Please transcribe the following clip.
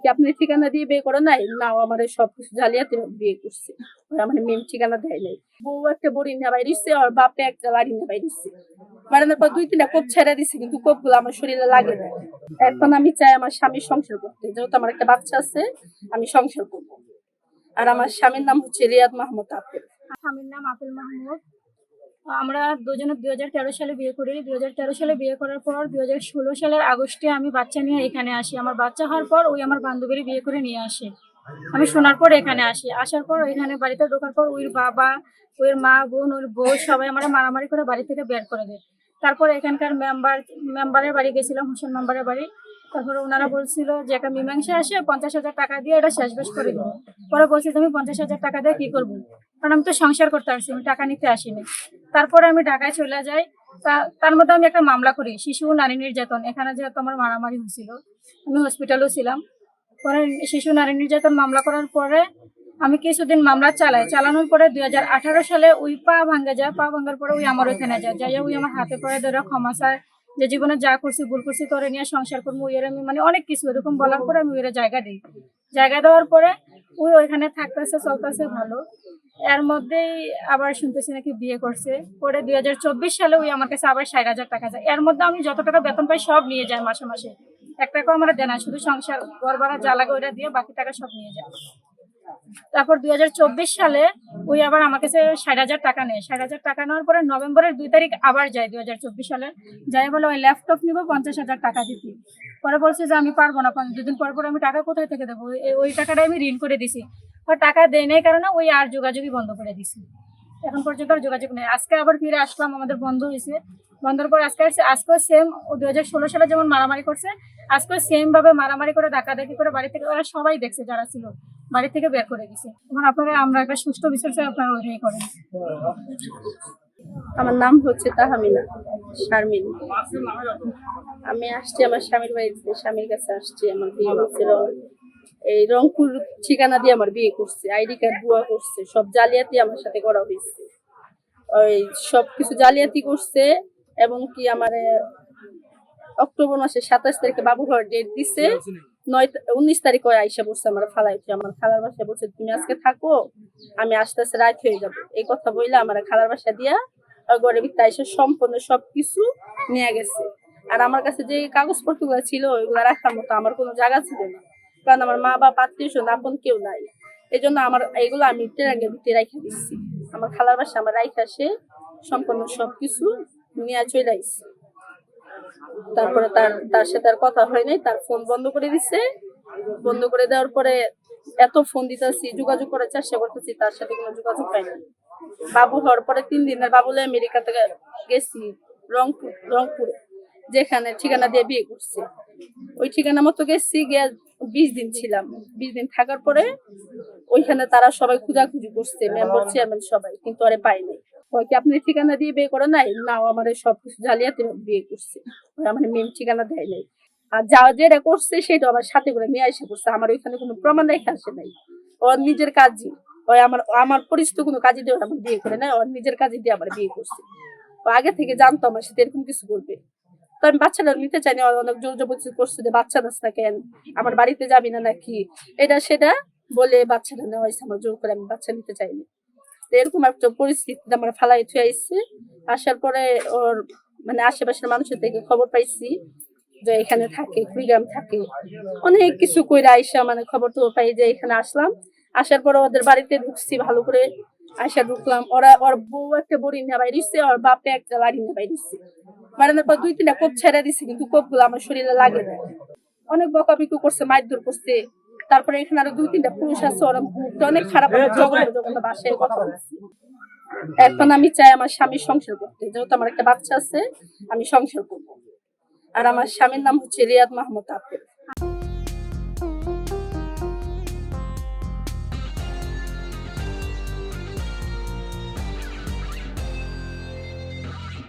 কি আপনি ঠিকানা দিয়ে বিয়ে করে নাই না, আমার সবকিছু জালিয়াতি বিয়ে করছে। আমার মেম ঠিকানা দেয় নাই। বউ একটা বড়ি না বাইরেছে, আর বাপে একটা লাড়ি না বাইরেছে। মারানোর পর 2-3টা কোপ ছেড়ে দিছে, কিন্তু কোপ গুলো আমার শরীরে লাগে না। এখন আমি চাই আমার স্বামীর সংসার করতে, যেহেতু আমার একটা বাচ্চা আছে, আমি সংসার করবো। আর আমার স্বামীর নাম হচ্ছে রিয়াদ মাহমুদ আপেল। স্বামীর নাম আপেল মাহমুদ। আমরা দুজনে 2013 সালে বিয়ে করি। 2013 সালে বিয়ে করার পর 2016 সালের আগস্টে আমি বাচ্চা নিয়ে এখানে আসি। আমার বাচ্চা হওয়ার পর ওই আমার বান্ধবীর বিয়ে করে নিয়ে আসে। আমি শোনার পর এখানে আসি। আসার পর এখানে বাড়িতে ঢোকার পর ওর বাবা, ওর মা, বোন, ওর বউ সবাই আমরা মারামারি করে বাড়ি থেকে বের করে দেয়। তারপর এখানকার মেম্বারের বাড়ি গেছিলাম, হোসেন মেম্বারের বাড়ি। তারপরে ওনারা বলছিল যে একটা মীমাংসা আসে 50,000 টাকা দিয়ে এটা শেষ করে দেবো। পরে বলছি তুমি 50,000 টাকা দিয়ে কি করবো, কারণ আমি তো সংসার করতে আসছি, আমি টাকা নিতে আসিনি। তারপরে আমি ঢাকায় চলে যাই। তার মধ্যে আমি একটা মামলা করি, শিশু নারী নির্যাতন। এখানে যেহেতু আমার মারামারি হয়েছিল, আমি হসপিটালেও ছিলাম। পরে শিশু নারী নির্যাতন মামলা করার পরে আমি কিছুদিন মামলা চালানোর পরে 2018 সালে ওই পা ভাঙার পরে ওই আমার ওইখানে যাই ওই আমার হাতে পরে ধরে ক্ষমা চায়, যে জীবনে যা করছি ভুল করছি তোরে নিয়ে সংসার করবো। ওই আমি মানে অনেক কিছু এরকম বলার পরে আমি ওরা জায়গা দিই। জায়গা দেওয়ার পরে ওই ওইখানে থাকতেছে, চলতেছে ভালো। এর মধ্যেই আবার শুনতেছি নাকি বিয়ে করছে। পরে 2024 সালে ওই আমার কাছে আবার 60,000 টাকা যায়। এর মধ্যে আমি যত টাকা বেতন পাই সব নিয়ে যায় মাসে মাসে। 1 টাকাও আমার দেয় না, শুধু সংসার ঘর ভাড়া যা লাগে ওইটা দিয়ে বাকি টাকা সব নিয়ে যায়। তারপর 2024 সালে ওই আবার আমার কাছে 60,000 টাকা নেয়। 60,000 টাকা নেওয়ার পরে নভেম্বরের 2 তারিখ আবার যায় 2024 সালে। যাই বলে ওই ল্যাপটপ নিবো 50,000 টাকা দিতে। পরে বলছে যে আমি পারবো না, 2 দিন পর আমি টাকা কোথায় থেকে দেবো, ওই টাকাটা আমি ঋণ করে দিছি। টাকা দেয় নাই কারণে ওই আর যোগাযোগই বন্ধ করে দিছি। এখন পর্যন্ত আর যোগাযোগ নেই। আজকে আবার ফিরে আসলাম, আমাদের বন্ধ হয়েছে। বন্ধের পর আজকেও সেম 2016 সালে যেমন মারামারি করছে, আজকেও সেম ভাবে মারামারি করে ডাকাডাকি করে বাড়ি থেকে ওরা সবাই দেখছে, যারা ছিল বাড়ি থেকে বের করে দিছে। এখন আপনারা আমরা একটা সুষ্ঠু বিচার চাই, আপনারা ওইটাই করেন। আমার নাম হচ্ছে তাহমিনা শারমিন। আমি আসছি আমার স্বামীর বাড়িতে, স্বামীর কাছে আসছি। আমার বিয়ে হচ্ছে এই রংপুর ঠিকানা দিয়ে আমার বিয়ে করছে, আইডি কার্ড ভুয়া করছে, সব জালিয়াতি আমার সাথে করা হয়েছে। ওই সবকিছু জালিয়াতি করছে। এবং কি আমার অক্টোবর মাসের 27 তারিখে বাবু হওয়ার ডেট দিছে। 19 তারিখে আইসা বসছে আমার ফালাইছে। আমার খালার বাসায় বলছে তুমি আজকে থাকো, আমি আস্তে আস্তে রাত হয়ে যাবো। এই কথা বললে আমার খালার বাসা দিয়া ঘরের ভিতরে এসে সম্পূর্ণ সবকিছু নিয়ে গেছে। আর আমার কাছে যে কাগজপত্র গুলো ছিল ওইগুলো রাখার মতো আমার কোনো জায়গা ছিল না, কারণ আমার মা বাবা আত্মীয় স্বজন আপন কেউ নাই। এই জন্য আমার এগুলো আমি টেরাঙ্গের ভিতরে রাখা দিচ্ছি। আমার খালার বাসা আমার রাইখা সে সম্পূর্ণ সবকিছু নিয়ে চলে আইছে। তারপরে তার সাথে আর কথা হয় নাই, তার ফোন বন্ধ করে দিছে। বন্ধ করে দেওয়ার পরে এত ফোন দিতেছি, যোগাযোগ করার চেষ্টা করতেছি, তার সাথে কোনো যোগাযোগ পাই না। বাবু হওয়ার পরে 3 দিনের বাবুলে আমেরিকা থেকে গেছি রংপুরে, যেখানে ঠিকানা দিয়ে বিয়ে করছে ওই ঠিকানা মতো গেছি। গিয়ে 20 দিন ছিলাম। 20 দিন থাকার পরে ওইখানে তারা সবাই খোঁজাখুঁজি করছে, মেম্বার চেয়ারম্যান সবাই, কিন্তু আরে পাই নাই। কি আপনি ঠিকানা দিয়ে বিয়ে করে নাই না, আমার সবকিছু জালিয়াতি বিয়ে করছে। আমার মেম ঠিকানা দেয় নাই। আর যা যেটা করছে সেটা আমার সাথে করে নিয়ে এসে করছে। আমার ওইখানে কোনো প্রমাণ রেখে আসে নাই। ওর নিজের কাজই, ওই আমার পরিচিত কোনো কাজই দিয়ে আমার বিয়ে করে নাই, ওর নিজের কাজই দিয়ে আমার বিয়ে করছে। ও আগে থেকে জানতো আমার সাথে এরকম কিছু করবে। তো আমি বাচ্চাটা নিতে চাইনি, অনেক জোর জবরদস্তি করছে যে বাচ্চা নাস না কেন, আমার বাড়িতে যাবি না নাকি, এটা সেটা বলে বাচ্চাটা নেওয়া হয়েছে আমার জোর করে। আমি বাচ্চা নিতে চাইনি। এরকম একটা পরিস্থিতিতে আমার ফালাই থুয়ে আইছে। আসার পরে ওর মানে আশেপাশের মানুষের থেকে খবর পাইছি যে এখানে থাকে, কুড়িগ্রাম থাকে। অনেক কিছু কইরা আইসা মানে খবর তো পাই যে এখানে আসলাম। আসার পরে ওদের বাড়িতে ঢুকছি, ভালো করে আইসা ঢুকলাম। ওর বউ একটা বড়ি নিয়ে বাইরেছে, ওর বাপে একটা লাড়ি নিয়ে বাইরেছে। মারানোর পর 2-3টা কোপ ছেড়ে দিছে, কিন্তু কোপ গুলো আমার শরীরে লাগে না। অনেক বকাবিকু করছে, মারধর করছে। তারপরে এখানে আরো 2-3টা পুরুষ আছে, ওরা অনেক খারাপ জঘন্য বাসায় কথা বলছে। এখন আমি চাই আমার স্বামীর সংসার করতে, যেহেতু আমার একটা বাচ্চা আছে, আমি সংসার করবো। আর আমার স্বামীর নাম হচ্ছে রিয়াদ মাহমুদ আপেল।